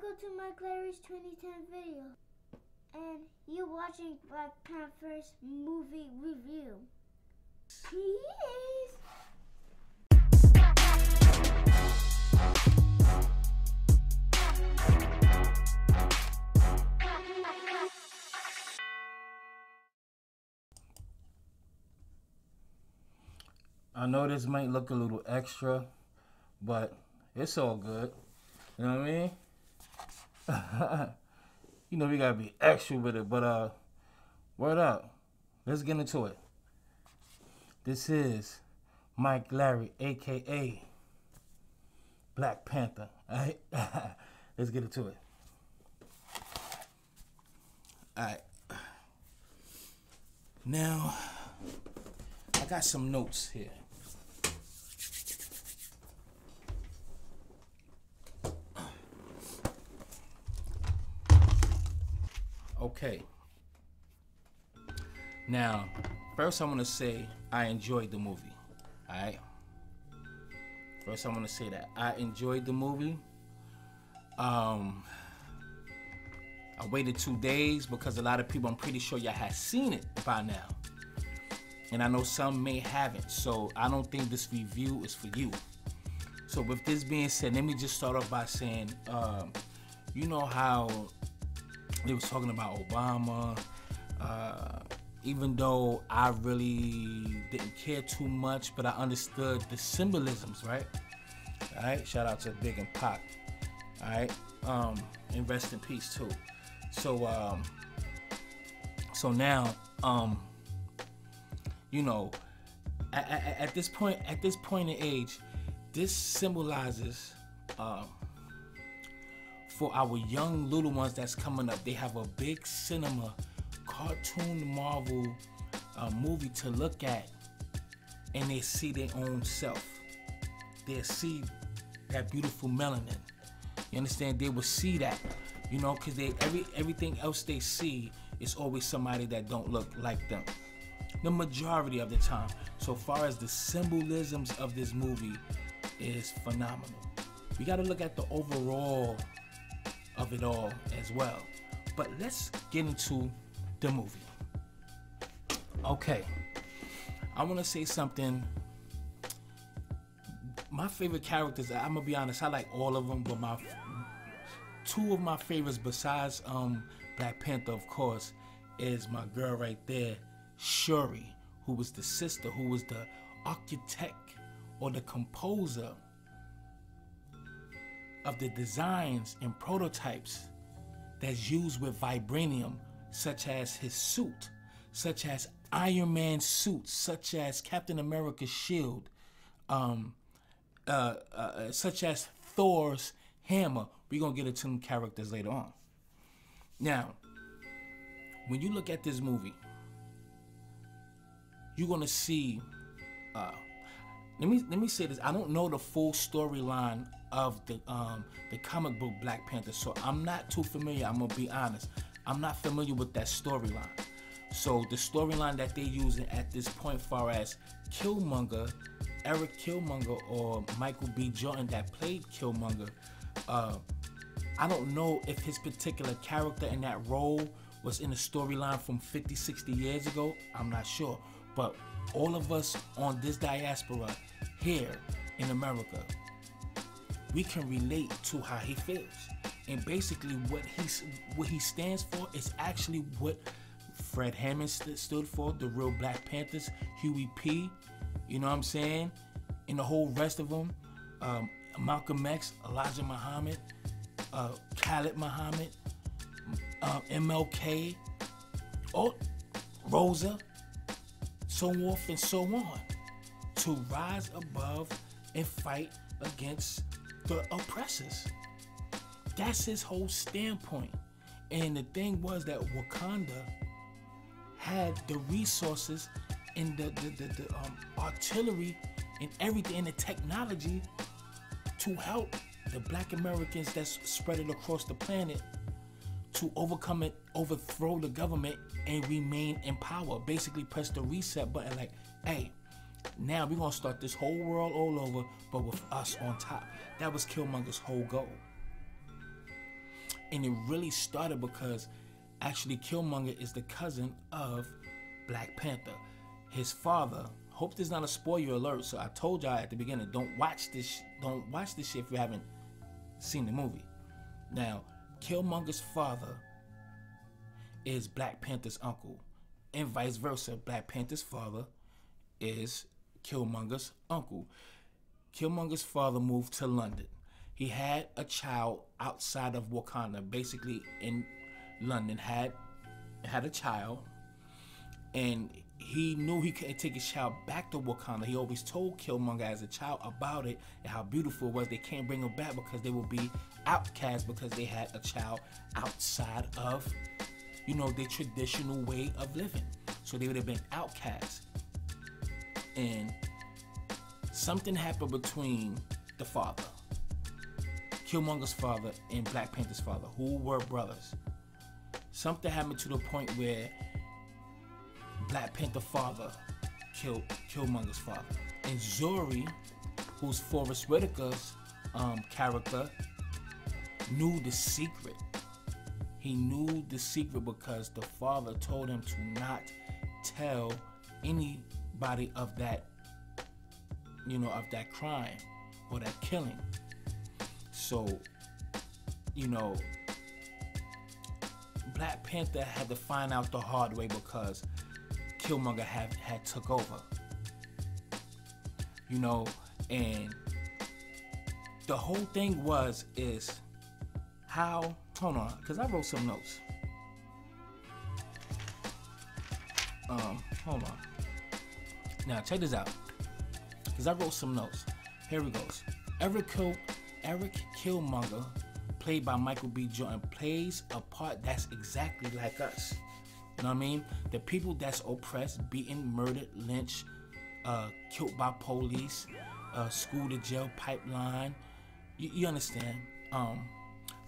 Welcome to my Clary's 2010 video, and you're watching Black Panther's movie review. Peace! I know this might look a little extra, but it's all good. You know what I mean? You know we gotta be extra with it, but word up. Let's get into it. This is Mike Larry, aka Black Panther. Alright? Let's get into it. Alright. Now I got some notes here. Okay. Now, first I want to say I enjoyed the movie. Alright? First I want to say that. I enjoyed the movie. I waited 2 days because a lot of people, I'm pretty sure y'all had seen it by now. And I know some may haven't. So I don't think this review is for you. So with this being said, let me just start off by saying, you know how they was talking about Obama, even though I really didn't care too much, but I understood the symbolisms, right? All right, shout out to Big and Pac. All right, and rest in peace too. So, so now, you know, at this point in age, this symbolizes, for our young little ones that's coming up, they have a big cinema, cartoon Marvel movie to look at, and they see their own self. They see that beautiful melanin. You understand? They will see that, you know, because everything else they see is always somebody that don't look like them. The majority of the time. So far as the symbolisms of this movie is phenomenal. We got to look at the overall of it all as well. But let's get into the movie. Okay, I want to say something. My favorite characters, I'm gonna be honest, I like all of them, but two of my favorites besides Black Panther, of course, is my girl right there, Shuri, who was the sister, who was the architect or the composer of the designs and prototypes that's used with vibranium, such as his suit, such as Iron Man's suit, such as Captain America's shield, such as Thor's hammer. We're gonna get into some characters later on. Now, when you look at this movie, you're gonna see. Let me say this. I don't know the full storyline of the comic book Black Panther, so I'm not too familiar. I'm gonna be honest. I'm not familiar with that storyline. So the storyline that they're using at this point, far as Killmonger, Eric Killmonger, or Michael B. Jordan that played Killmonger, I don't know if his particular character in that role was in a storyline from 50, 60 years ago. I'm not sure. But all of us on this diaspora here in America, we can relate to how he feels. And basically what he stands for is actually what Fred Hammond stood for, the real Black Panthers, Huey P., you know what I'm saying? And the whole rest of them, Malcolm X, Elijah Muhammad, Khalid Muhammad, MLK, Rosa, so forth and so on, to rise above and fight against the oppressors. That's his whole standpoint. And the thing was that Wakanda had the resources and the artillery and everything and the technology to help the Black Americans that's spread it across the planet to overcome it, overthrow the government, and remain in power. Basically press the reset button like, hey, now we're gonna start this whole world all over, but with us on top. That was Killmonger's whole goal. And it really started because actually Killmonger is the cousin of Black Panther. His father, hope this is not a spoiler alert, so I told y'all at the beginning, don't watch this shit if you haven't seen the movie. Now, Killmonger's father is Black Panther's uncle, and vice versa. Black Panther's father is Killmonger's uncle. Killmonger's father moved to London. He had a child outside of Wakanda, basically in London, had a child, and he knew he couldn't take his child back to Wakanda. He always told Killmonger as a child about it and how beautiful it was. They can't bring him back because they will be outcast because they had a child outside of, their traditional way of living. So they would have been outcast. And something happened between the father, Killmonger's father, and Black Panther's father, who were brothers. Something happened to the point where Black Panther father killed Killmonger's father. And Zuri, who's Forrest Whitaker's character, knew the secret. He knew the secret because the father told him to not tell anybody of that, of that crime or that killing. So, Black Panther had to find out the hard way because Killmonger had took over. And the whole thing is how, hold on, because I wrote some notes. Hold on. Now check this out, because I wrote some notes. Here it goes. Eric Killmonger, played by Michael B. Jordan, plays a part that's exactly like us. You know what I mean? The people that's oppressed, beaten, murdered, lynched, killed by police, school to jail pipeline. You understand?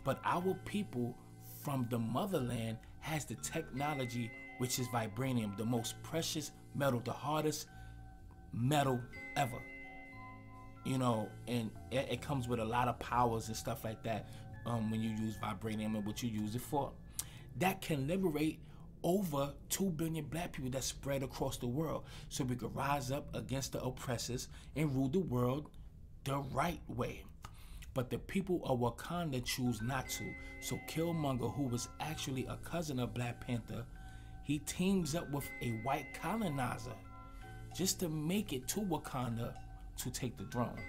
But our people from the motherland has the technology, which is vibranium, the most precious metal, the hardest metal ever. And it comes with a lot of powers and stuff like that when you use vibranium and what you use it for. That can liberate over 2 billion black people that spread across the world, so we could rise up against the oppressors and rule the world the right way. But the people of Wakanda choose not to. So Killmonger, who was actually a cousin of Black Panther, he teams up with a white colonizer just to make it to Wakanda to take the throne.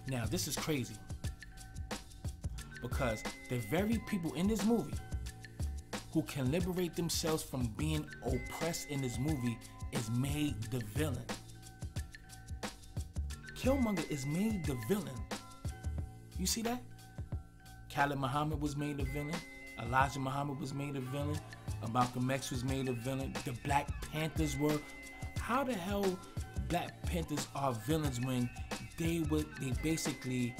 Now, this is crazy because the very people in this movie who can liberate themselves from being oppressed in this movie is made the villain. Killmonger is made the villain. You see that? Khalid Muhammad was made a villain. Elijah Muhammad was made a villain. Malcolm X was made a villain. The Black Panthers were. How the hell Black Panthers are villains when they basically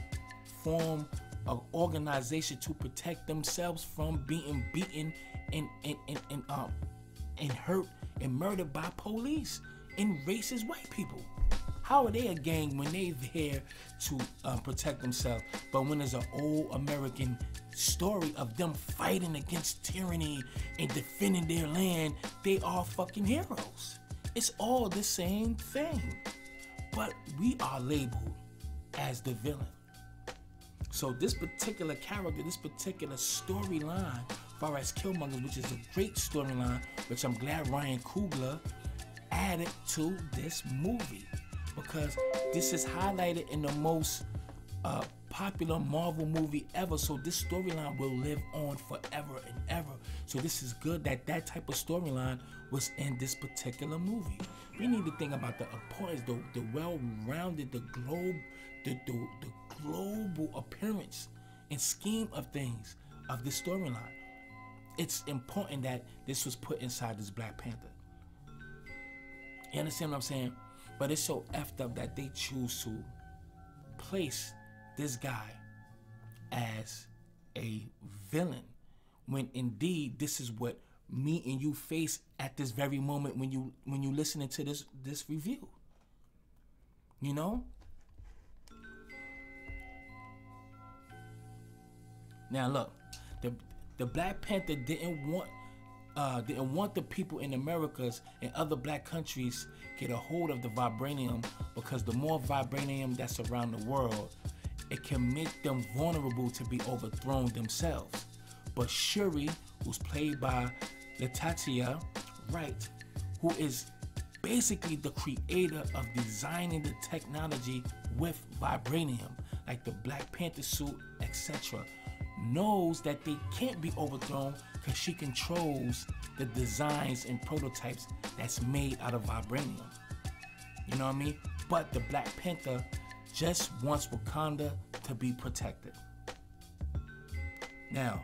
form an organization to protect themselves from being beaten and hurt and murdered by police and racist white people? How are they a gang when they're there to protect themselves? But when there's an old American story of them fighting against tyranny and defending their land, they are fucking heroes. It's all the same thing. But we are labeled as the villain. So this particular character, this particular storyline, as far as Killmonger, which is a great storyline, which I'm glad Ryan Coogler added to this movie, because this is highlighted in the most popular Marvel movie ever. So this storyline will live on forever and ever. So this is good that that type of storyline was in this particular movie. We need to think about the importance, the well-rounded, the global appearance and scheme of things of this storyline. It's important that this was put inside this Black Panther. You understand what I'm saying? But it's so effed up that they choose to place this guy as a villain, when indeed this is what me and you face at this very moment when you listening to this review. You know? Now look, the Black Panther didn't want the people in Americas and other black countries get a hold of the vibranium, because the more vibranium that's around the world, it can make them vulnerable to be overthrown themselves. But Shuri, who's played by Letitia Wright, who is basically the creator of designing the technology with vibranium, like the Black Panther suit, etc., knows that they can't be overthrown because she controls the designs and prototypes that's made out of vibranium. You know what I mean? But the Black Panther just wants Wakanda to be protected. Now,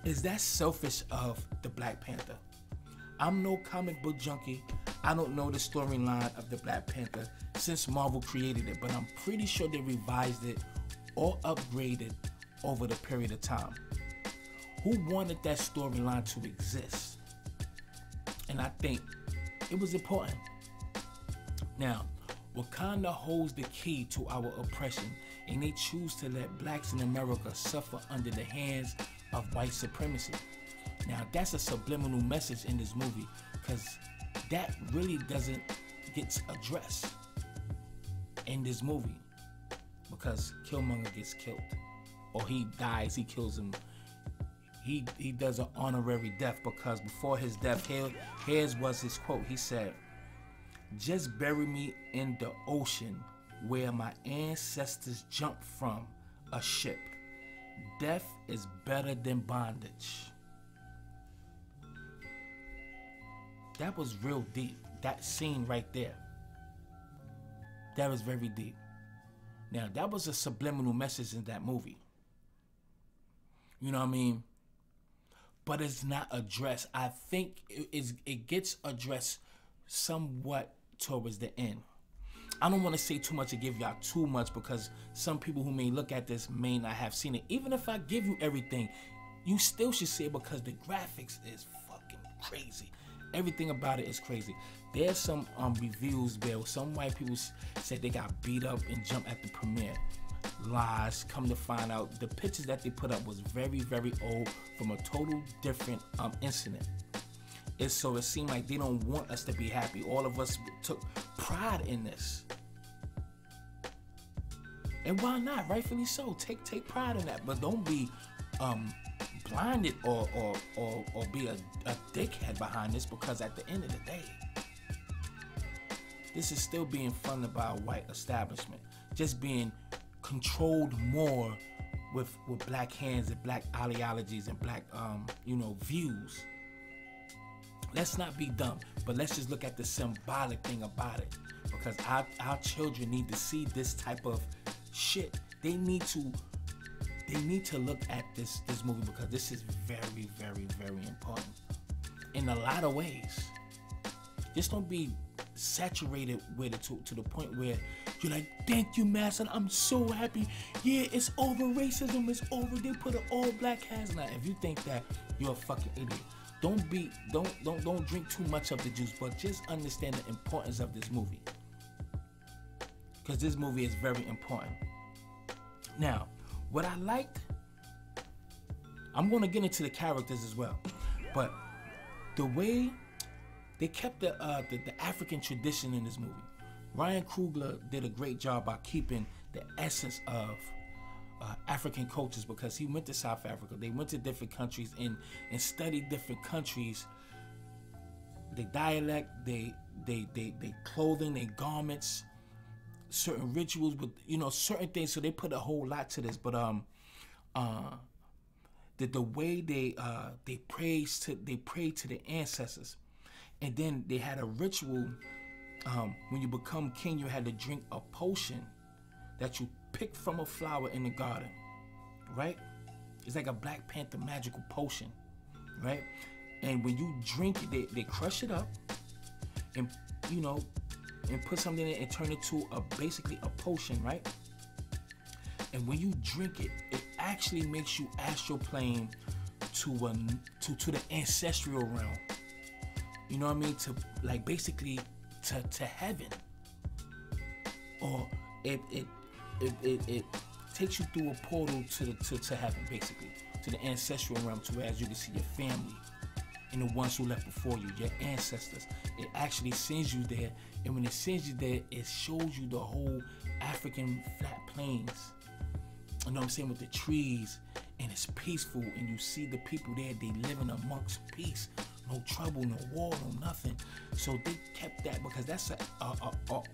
is that selfish of the Black Panther? I'm no comic book junkie. I don't know the storyline of the Black Panther since Marvel created it, but I'm pretty sure they revised it or upgraded over the period of time. Who wanted that storyline to exist? And I think it was important. Now, Wakanda holds the key to our oppression, and they choose to let blacks in America suffer under the hands of white supremacy. Now, that's a subliminal message in this movie, because that really doesn't get addressed in this movie, because Killmonger gets killed, or he dies, he kills him. He does an honorary death, because before his death, here's was his quote. He said, "Just bury me in the ocean where my ancestors jumped from a ship. Death is better than bondage." That was real deep. That scene right there. That was very deep. Now, that was a subliminal message in that movie. You know what I mean? But it's not addressed. I think it gets addressed somewhat towards the end. I don't want to say too much to give y'all too much, because some people who may look at this may not have seen it. Even if I give you everything, you still should see it, because the graphics is fucking crazy. Everything about it is crazy. There's some reviews where some white people said they got beat up and jumped at the premiere. Lies. Come to find out, the pictures that they put up was very, very old from a total different incident. So it seemed like they don't want us to be happy. All of us took pride in this. And why not? Rightfully so. Take pride in that. But don't be blinded or be a dickhead behind this, because at the end of the day, this is still being funded by a white establishment. Just being controlled more with black hands and black ideologies and black views. Let's not be dumb, but let's just look at the symbolic thing about it, because our children need to see this type of shit. They need to look at this movie, because this is very, very, very important in a lot of ways. Just don't be saturated with it to the point where you're like, "Thank you, Master, I'm so happy. Yeah, it's over. Racism is over. They put an all black cast." Now, if you think that, you're a fucking idiot. Don't drink too much of the juice, but just understand the importance of this movie, because this movie is very important. Now, what I liked, I'm going to get into the characters as well, but the way they kept the African tradition in this movie. Ryan Coogler did a great job by keeping the essence of African cultures, because he went to South Africa. They went to different countries and studied different countries, their dialect, they clothing, their garments, certain rituals with certain things. So they put a whole lot to this. But the way they prayed to the ancestors, and then they had a ritual. When you become king, you had to drink a potion that you pick from a flower in the garden, right? It's like a Black Panther magical potion, right? And when you drink it, they crush it up and and put something in it and turn it to basically a potion, right? And when you drink it, it actually makes you astral plane to the ancestral realm. You know what I mean? To like basically to heaven, or it takes you through a portal to heaven, basically, to the ancestral realm, to where, as you can see, your family and the ones who left before you, your ancestors. It actually sends you there, and when it sends you there, it shows you the whole African flat plains. You know what I'm saying, with the trees, and it's peaceful, and you see the people there, they living amongst peace, no trouble, no war, no nothing. So they kept that because that's a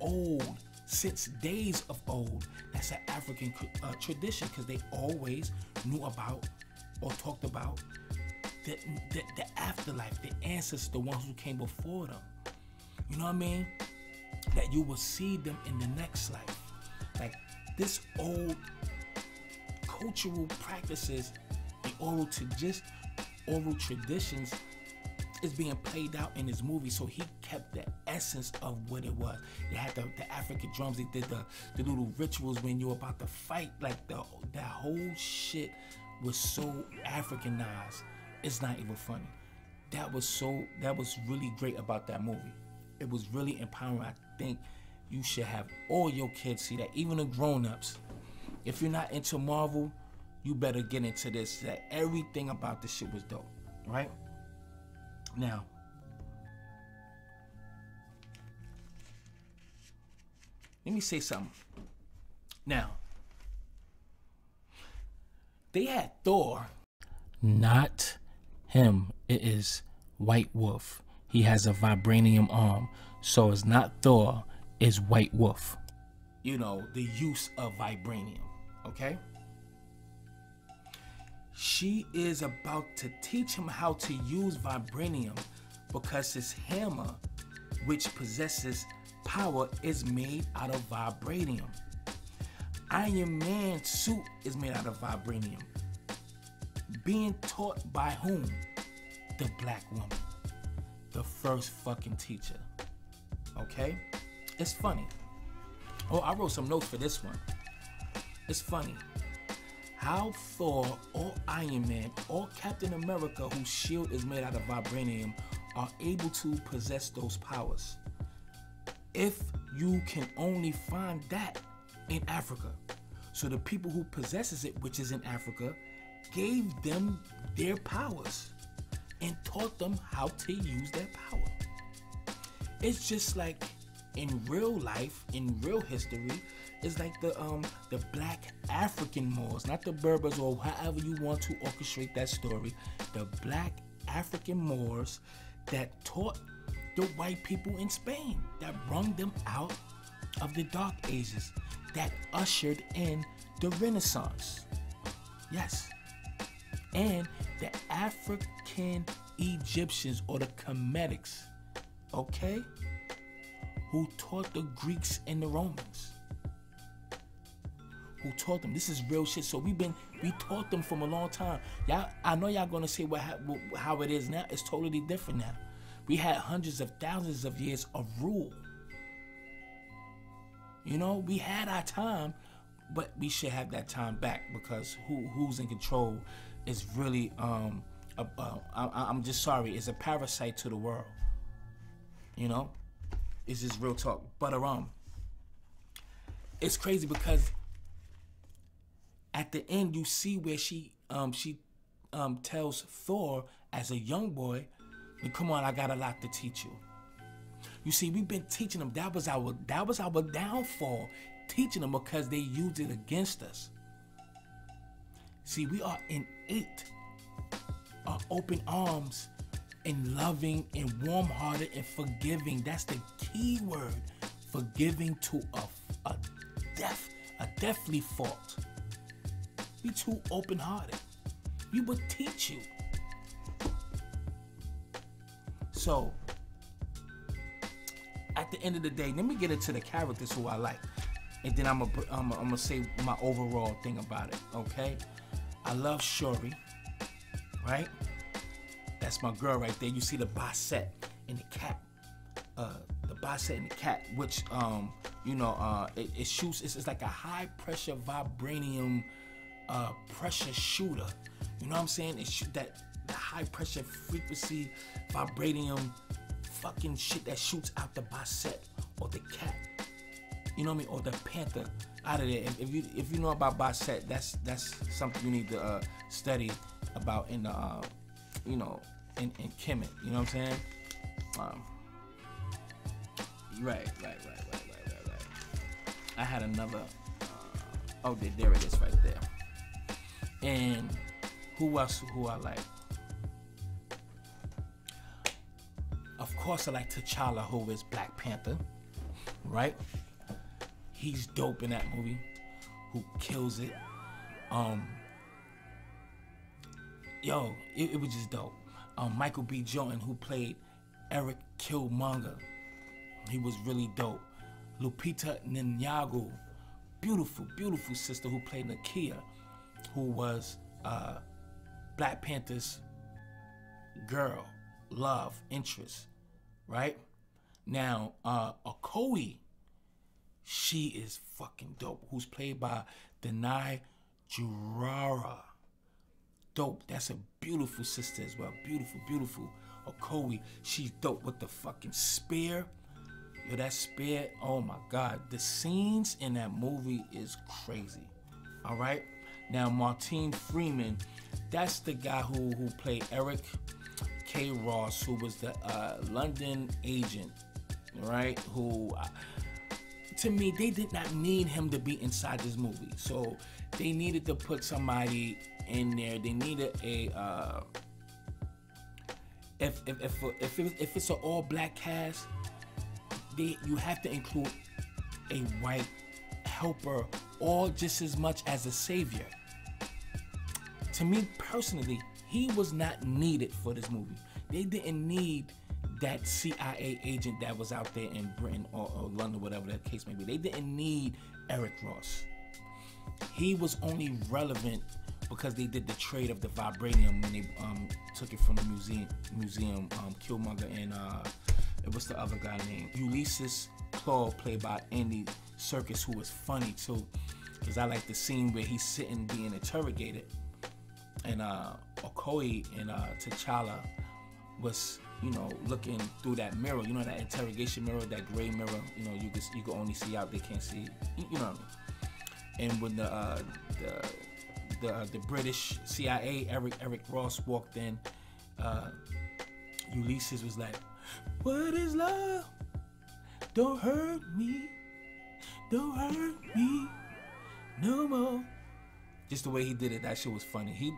old, since days of old, that's an African tradition, because they always knew about or talked about the afterlife, the ancestors, the ones who came before them. You know what I mean? That you will see them in the next life. Like this old cultural practices and oral traditions is being played out in this movie. So he kept the essence of what it was. They had the African drums. They did the little rituals when you're about to fight. Like that whole shit was so Africanized. It's not even funny. That was really great about that movie. It was really empowering. I think you should have all your kids see that, even the grown-ups. If you're not into Marvel, you better get into this. That everything about this shit was dope, right? Now, let me say something. Now, they had Thor. Not him. It is White Wolf. He has a vibranium arm. So it's not Thor, it's White Wolf. You know, the use of vibranium, okay? She is about to teach him how to use vibranium because his hammer, which possesses power, is made out of vibranium. Iron Man's suit is made out of vibranium. Being taught by whom? The black woman. The first fucking teacher. Okay? It's funny. Oh, I wrote some notes for this one. It's funny how Thor or Iron Man or Captain America, whose shield is made out of vibranium, are able to possess those powers. If you can only find that in Africa. So the people who possesses it, which is in Africa, gave them their powers and taught them how to use that power. It's just like in real life, in real history, it's like the black African Moors, not the Berbers or however you want to orchestrate that story. The black African Moors that taught the white people in Spain, that brung them out of the Dark Ages, that ushered in the Renaissance. Yes. And the African Egyptians, or the Cometics, okay, who taught the Greeks and the Romans, who taught them. This is real shit. So we taught them from a long time. Y'all, I know y'all gonna say how it is now. It's totally different now. We had hundreds of thousands of years of rule. You know, we had our time, but we should have that time back, because who's in control is really I'm just sorry, it's a parasite to the world. You know, it's just real talk. But it's crazy because at the end you see where she tells Thor as a young boy, come on, I got a lot to teach you. You see, we've been teaching them. That was our downfall, teaching them, because they used it against us. See, we are innate, open arms, and loving, and warm-hearted, and forgiving. That's the key word. Forgiving to a deathly fault. Be too open-hearted. We would teach you. So, at the end of the day, let me get into the characters who I like, and then I'm gonna say my overall thing about it. Okay, I love Shuri, right? That's my girl right there. You see the Basset and the cat, which it shoots. It's like a high pressure vibranium pressure shooter. You know what I'm saying? It shoot that high pressure frequency vibranium fucking shit that shoots out the Basset or the cat. You know what I mean? Or the Panther. out of there. If you know about Basset, that's something you need to study about in the you know, in Kemet. You know what I'm saying? Right. I had another. Oh, there it is right there. And who else? Who I like? Of course, I like T'Challa, who is Black Panther. Right? He's dope in that movie. Who kills it? Yo, it was just dope. Michael B. Jordan, who played Eric Killmonger, he was really dope. Lupita Nyong'o, beautiful sister, who played Nakia, who was Black Panther's girl, love, interest, right? Now, Okoye, she is fucking dope, who's played by Denai Jurara. Dope. That's a beautiful sister as well. Beautiful. Okoye, she's dope with the fucking spear. Yo, that spear, oh my God. The scenes in that movie is crazy. All right? Now, Martin Freeman, that's the guy who played Eric K. Ross, who was the London agent, right? Who, to me, they did not need him to be inside this movie. So they needed to put somebody in there. They needed a if it's an all black cast, you have to include a white helper, or just as much as a savior. To me personally, he was not needed for this movie. They didn't need that CIA agent that was out there in Britain or London, whatever that case may be. They didn't need Eric Ross. He was only relevant because they did the trade of the vibranium when they took it from the museum. Killmonger and it was the other guy named Ulysses Claw, played by Andy Serkis, who was funny too, because I like the scene where he's sitting being interrogated, and Okoye and T'Challa was, you know, looking through that mirror, you know, that interrogation mirror, that gray mirror, you know, you can only see out, they can't see, you know what I mean? And when the British CIA, Eric Ross walked in, Ulysses was like, "What is love? Don't hurt me no more." Just the way he did it, that shit was funny. He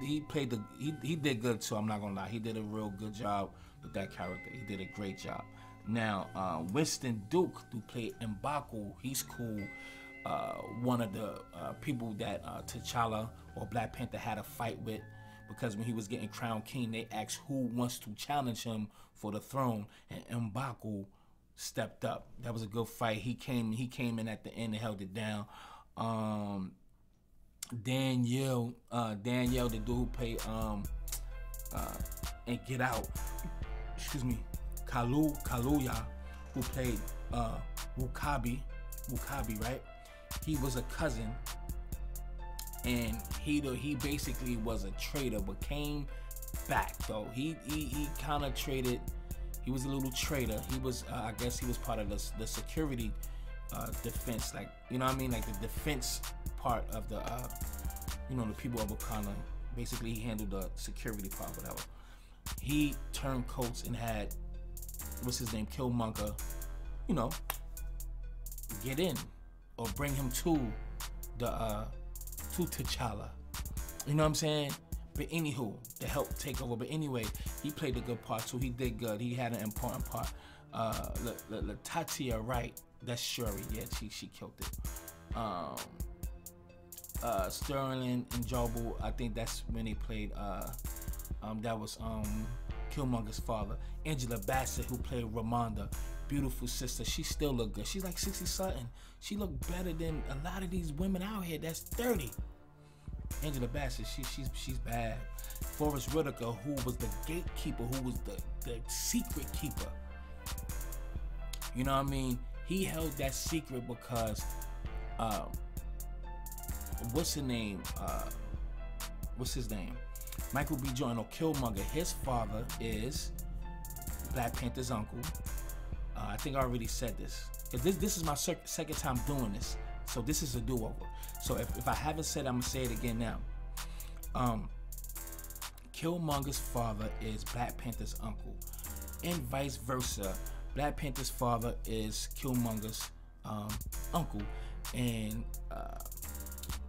did good too, I'm not gonna lie. He did a real good job with that character. He did a great job. Now, Winston Duke, who played M'Baku, he's cool. One of the people that T'Challa or Black Panther had a fight with, because when he was getting crowned king, they asked who wants to challenge him for the throne, and M'Baku stepped up. That was a good fight. He came in at the end and held it down. Danielle, the dude who played and Get Out, excuse me, Kaluuya, who played W'Kabi, right? He was a cousin, and he basically was a traitor, but came back though. He kind of traded. He was a little traitor. He was, I guess, he was part of the security defense, like, you know what I mean, like the defense part of the, you know, the people of Wakanda. Basically, he handled the security part, whatever. He turned coats and had, what's his name, Killmonger, you know, get in or bring him to the to T'Challa. You know what I'm saying? But anywho, to help take over. But anyway, he played a good part too. He did good. He had an important part. Latatia Wright, that's Shuri. Yeah, she killed it. Sterling and Jobu, I think that's when they played. That was Killmonger's father. Angela Bassett, who played Ramonda, beautiful sister. She still look good. She's like 60 something. She looked better than a lot of these women out here that's 30. Angela Bassett, she's bad. Forrest Whitaker, who was the gatekeeper, who was the secret keeper. You know what I mean? He held that secret because what's his name? Michael B. Jordan, or Killmonger. His father is Black Panther's uncle. I think I already said this. This is my second time doing this. So So this is a do-over. So if I haven't said it, I'm gonna say it again now. Killmonger's father is Black Panther's uncle, and vice versa. Black Panther's father is Killmonger's uncle, and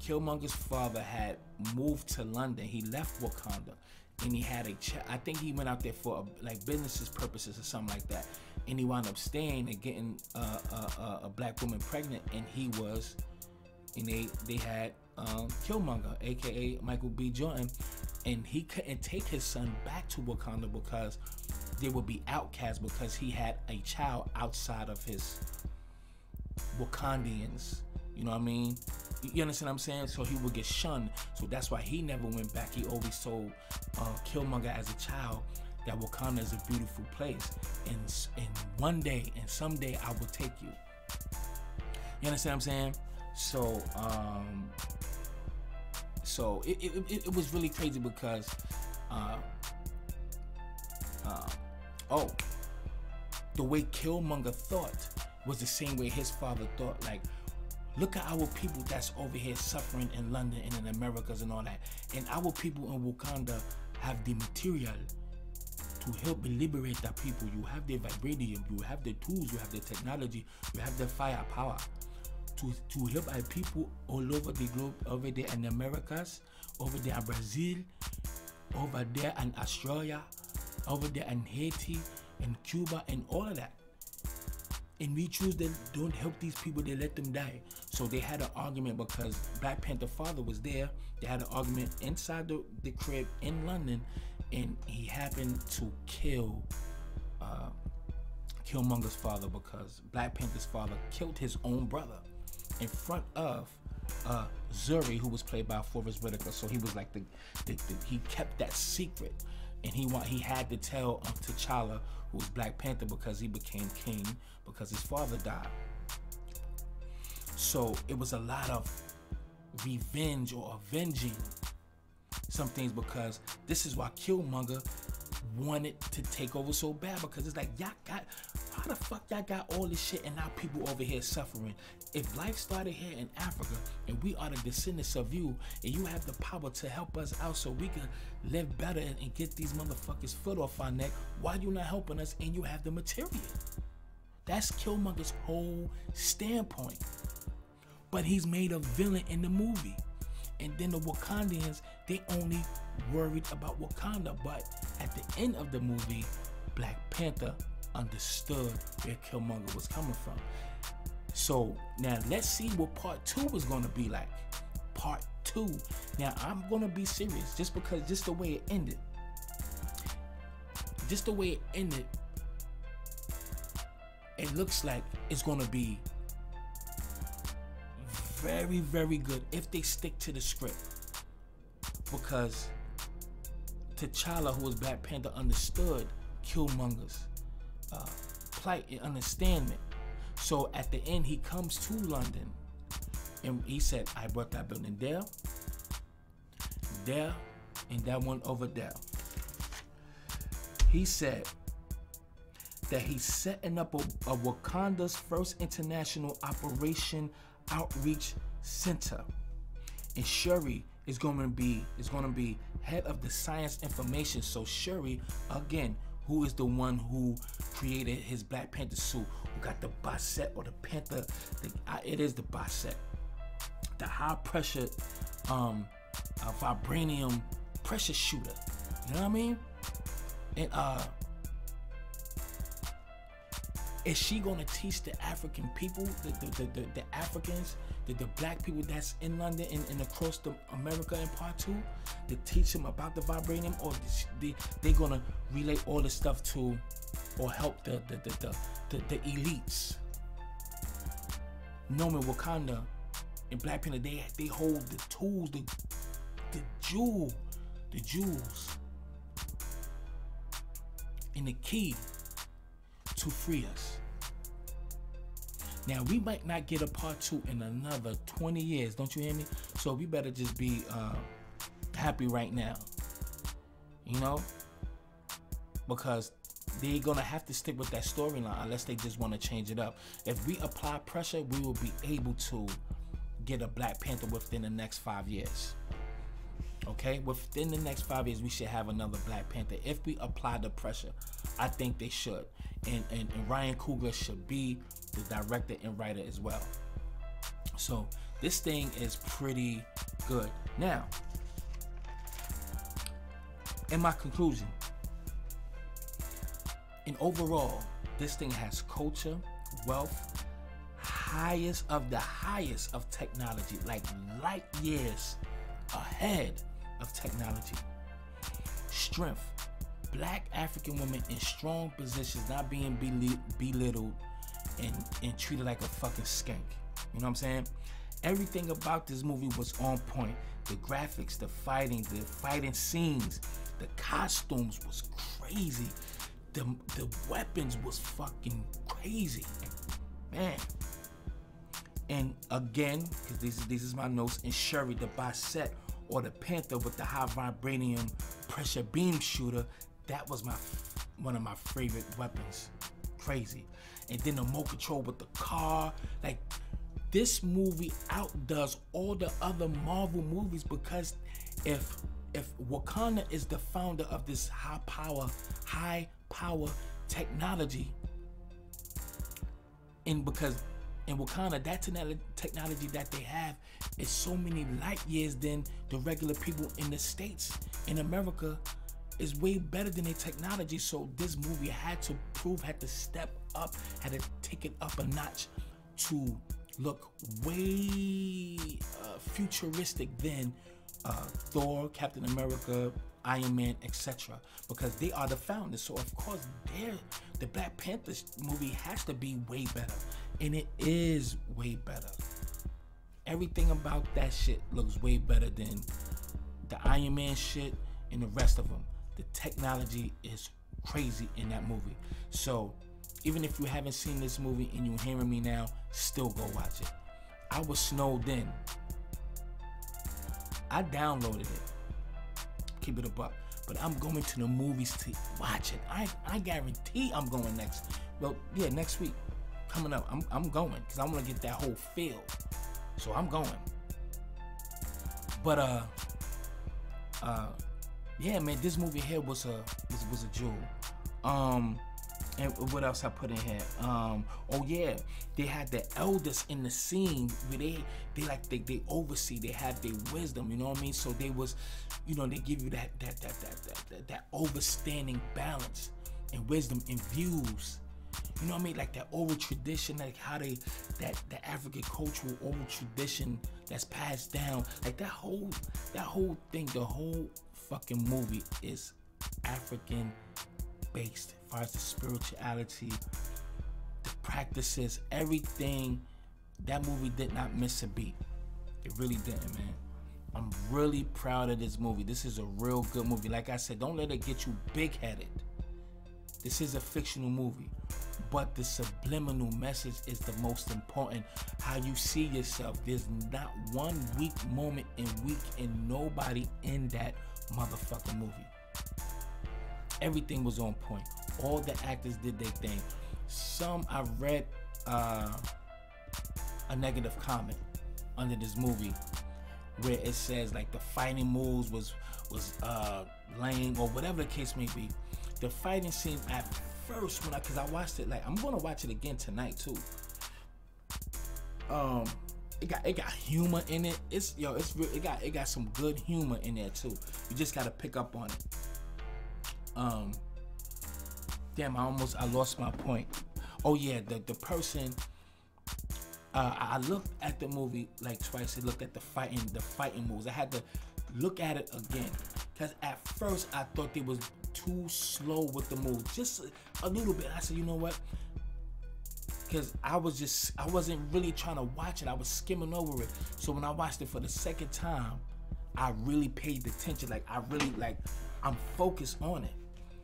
Killmonger's father had moved to London. He left Wakanda, and he had a I think he went out there for like business purposes or something like that, and he wound up staying and getting a black woman pregnant, and they had Killmonger, aka Michael B. Jordan, and he couldn't take his son back to Wakanda because they would be outcast because he had a child outside of his Wakandians. You know what I mean? You understand what I'm saying? So he would get shunned. So that's why he never went back. He always told Killmonger as a child that Wakanda is a beautiful place, and one day and someday I will take you. You understand what I'm saying? So it was really crazy because the way Killmonger thought was the same way his father thought. Like, look at our people that's over here suffering in London and in Americas and all that, and our people in Wakanda have the material to help liberate the people. You have the vibranium, you have the tools, you have the technology, you have the firepower to help our people all over the globe, over there in the Americas, over there in Brazil, over there in Australia, over there in Haiti and Cuba and all of that. And we choose to don't help these people, they let them die. So they had an argument because Black Panther father was there. They had an argument inside the crib in London, and he happened to kill Killmonger's father because Black Panther's father killed his own brother in front of Zuri, who was played by Forrest Whitaker. So he was like he kept that secret, and he had to tell T'Challa, who was Black Panther, because he became king because his father died. So it was a lot of revenge or avenging some things, because this is why Killmonger wanted to take over so bad, because it's like, how the fuck y'all got all this shit and now people over here suffering? If life started here in Africa and we are the descendants of you, and you have the power to help us out so we can live better and get these motherfuckers foot off our neck, why you not helping us and you have the material? That's Killmonger's whole standpoint. But he's made a villain in the movie. And then the Wakandians, they only worried about Wakanda. But at the end of the movie, Black Panther understood where Killmonger was coming from. So now let's see what part 2 is going to be like. Part 2. Now I'm going to be serious, just because just the way it ended. Just the way it ended, it looks like it's going to be very, very good if they stick to the script. Because T'Challa, who was Black Panther, understood Killmonger's plight and understanding. So at the end, he comes to London and he said, I brought that building there, and that one over there. He said that he's setting up a Wakanda's first international operation outreach center, and Shuri is going to be head of the science information. So Shuri, again, who is the one who created his Black Panther suit, who got the Basset or the Panther, it is the Basset, the high pressure vibranium pressure shooter. You know what I mean? And is she gonna teach the African people, the Africans, the black people that's in London and across America in part 2, to teach them about the vibranium, or they gonna relay all the stuff to, or help the elites? Knowing Wakanda and Black Panther, they hold the tools, the jewels, and the key to free us. Now, we might not get a part 2 in another 20 years, don't you hear me? So we better just be happy right now, you know? Because they're gonna have to stick with that storyline unless they just want to change it up. If we apply pressure, we will be able to get a Black Panther within the next 5 years. Okay, within the next 5 years, we should have another Black Panther. If we apply the pressure, I think they should. And Ryan Coogler should be the director and writer as well. So this thing is pretty good. Now, in my conclusion, and overall, this thing has culture, wealth, highest of technology, like light years ahead of technology. Strength, Black African women in strong positions, not being belittled and treated like a fucking skank. You know what I'm saying? Everything about this movie was on point. The graphics, the fighting scenes, the costumes was crazy. The weapons was fucking crazy, man. And again, because these is my notes, and Shuri, the Basset or the Panther with the high vibranium pressure beam shooter, that was one of my favorite weapons. Crazy. And then the remote control with the car. Like, this movie outdoes all the other Marvel movies, because if Wakanda is the founder of this high power technology, and because in Wakanda, that technology that they have is so many light years than the regular people in the States. In America, is way better than their technology. So this movie had to step up, had to take it up a notch to look way futuristic than Thor, Captain America, Iron Man, etc. Because they are the founders. So of course, the Black Panther movie has to be way better. And it is way better. Everything about that shit looks way better than the Iron Man shit and the rest of them. The technology is crazy in that movie. So even if you haven't seen this movie and you're hearing me now, still go watch it. I was snowed in. I downloaded it. Keep it a buck. But I'm going to the movies to watch it. I guarantee I'm going next. Well, yeah, next week. Coming up. I'm going because I want to get that whole feel. So I'm going. But yeah, man, this movie here was a jewel. And what else I put in here? Oh yeah, they had the elders in the scene where they oversee, they have their wisdom, you know what I mean? So they was, you know, they give you that overstanding balance and wisdom and views. You know what I mean? Like that oral tradition, like how the African cultural oral tradition that's passed down. Like that whole thing, the whole fucking movie is African based. As far as the spirituality, the practices, everything. That movie did not miss a beat. It really didn't, man. I'm really proud of this movie. This is a real good movie. Like I said, don't let it get you big-headed. This is a fictional movie, but the subliminal message is the most important. How you see yourself. There's not one weak moment in nobody in that motherfucking movie. Everything was on point. All the actors did their thing. Some, I read a negative comment under this movie where it says like the fighting moves was lame or whatever the case may be. The fighting scene at first, because I watched it, like I'm gonna watch it again tonight too. It got humor in it. It's real. It got some good humor in there too. You just gotta pick up on it. Damn, I lost my point. Oh yeah, the person. I looked at the movie like twice. I looked at the fighting moves. I had to look at it again, because at first I thought they was too slow with the move, just a little bit. I said, you know what? Because I wasn't really trying to watch it. I was skimming over it. So when I watched it for the second time, I really paid attention. I'm focused on it.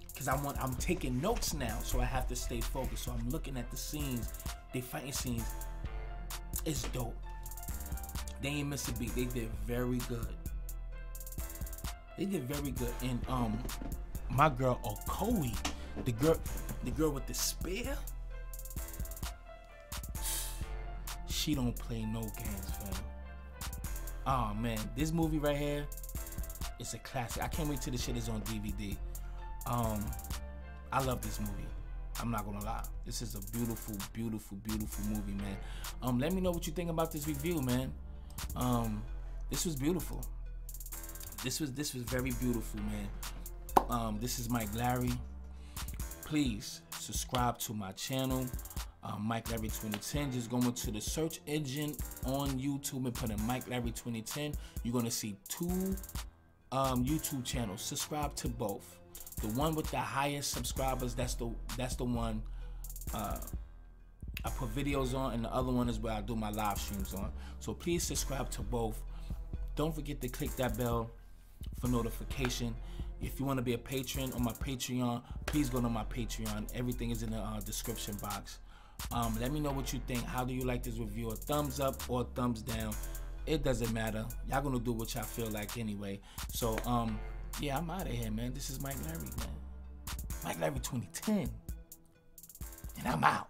Because I'm taking notes now, so I have to stay focused. So I'm looking at the scenes, the fighting scenes. It's dope. They ain't miss a beat. They did very good. And my girl Okoye, the girl with the spear, she don't play no games, fam. Oh man, this movie right here, it's a classic. I can't wait till this shit is on DVD. I love this movie. I'm not gonna lie. This is a beautiful, beautiful, beautiful movie, man. Let me know what you think about this review, man. This was beautiful. This was very beautiful, man. This is Mike Larry. Please subscribe to my channel, Mike Larry 2010. Just go into the search engine on YouTube and put in Mike Larry 2010. You're gonna see 2 YouTube channels. Subscribe to both. The one with the highest subscribers, that's the one I put videos on, and the other one is where I do my live streams on. So please subscribe to both. Don't forget to click that bell for notification. If you want to be a patron on my Patreon, please go to my Patreon. Everything is in the description box. Let me know what you think. How do you like this review? A thumbs up or a thumbs down? It doesn't matter. Y'all gonna do what y'all feel like anyway. So yeah, I'm out of here, man. This is Mike Larry, man. Mike Larry 2010. And I'm out.